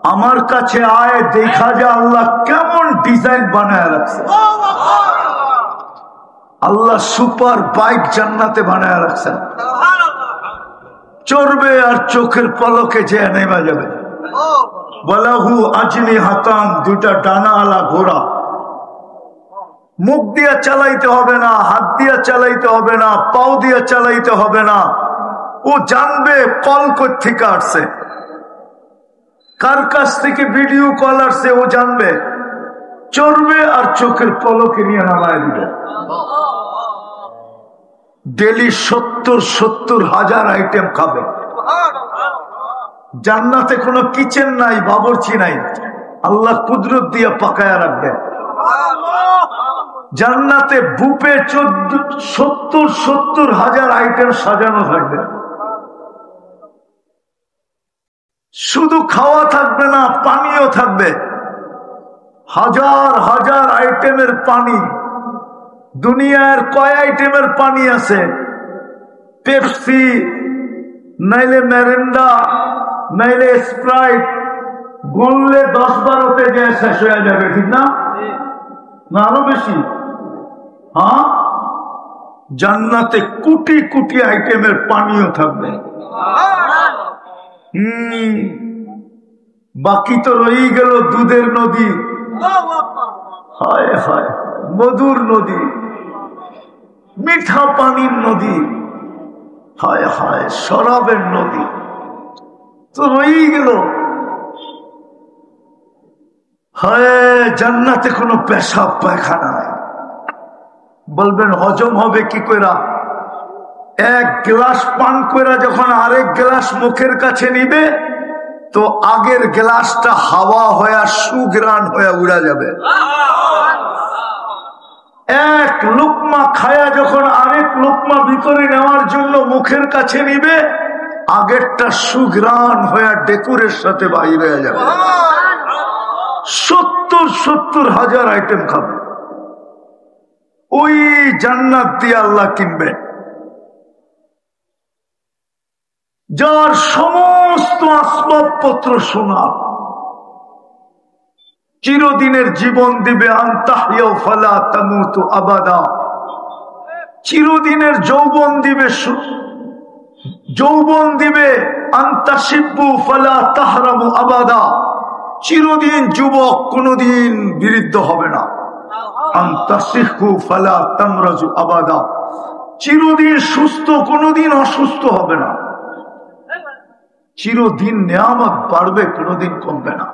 আমার কাছে আয়, দেখা যায় আল্লাহ কেমন ডিজাইন বানায় রাখছে। আল্লাহ সুপার বাইক জান্নাতে বানায় রাখছেন, চড়বে আর চোখের পলকে যে নেমে যাবে। বলাহু আজনি হাতান, দুইটা ডানা আলা ঘোড়া। মুখ দিয়া চালাইতে হবে না, হাত দিয়া চালাইতে হবে না, পাও দিয়া চালাইতে হবে না। ও জানবে কল কোত্থেকে আসছে, কার কাছ থেকে ভিডিও কল আসছে ও জানবে। চড়বে আর চোখের পলকে নিয়ে নামায় দিবে। ডেলি 70,000 আইটেম খাবে। জান্নাতে কোনো কিচেন নাই, বাবুর্চি নাই, আল্লাহ কুদরত দিয়ে পাকায়া রাখবে। জান্নাতে বুপে 70,000 আইটেম সাজানো থাকবে। শুধু খাওয়া থাকবে না, পানিও থাকবে। হাজার হাজার আইটেমের পানি। দুনিয়ার কয় আইটেমের পানি আছে? পেপসি, নাইলে মেরিন্ডা, নাইলে স্প্রাইট। গুনলে 10-12তে যে শেষ হয়ে যাবে, ঠিক না? না আরো বেশি? হ্যাঁ, জান্নাতে কোটি কোটি আইটেমের পানিও থাকবে। বাকি তো রয়ে গেল দুধের নদী, হায় হায়, মধুর নদী, মিঠা পানির নদী, হায় হায়, শরাবের নদী তো রয়েই গেল। হায়, জান্নাতে কোনো পেশাব পায়খানা নাই। বলবেন হজম হবে কি কইরা? এক গ্লাস পান কইরা যখন আরেক গ্লাস মুখের কাছে নিবে, তো আগের গ্লাসটা হাওয়া হয়ে সুগ্রাণ হয়ে উড়া যাবে। এক লুকমা খায়া যখন আরেক লুকমা ভিতরে নেওয়ার জন্য মুখের কাছে নিবে, আগেরটা সুগ্রাণ হয়ে ডেকুরের সাথে বাইরে হয়ে যাবে। 70,000 আইটেম খাবে। ওই জান্নাত দিয়ে আল্লাহ কিনবে, যার সমস্ত আসবাবপত্র সোনা। চিরদিনের জীবন দিবে, আনতাহিয়াও ফালা তামুতু আবাদা। চিরদিনের যৌবন দিবে, যৌবন দিবে, আনতাশিব্বু ফালা তাহরামু আবাদা। চিরদিন যুবক, কোনদিন বিরুদ্ধ হবে না। আনতাশিখু ফালা তামরাজু আবাদা। চিরদিন সুস্থ, কোনদিন অসুস্থ হবে না। চিরদিন নিয়ামত বাড়বে, কোনদিন কমবে না।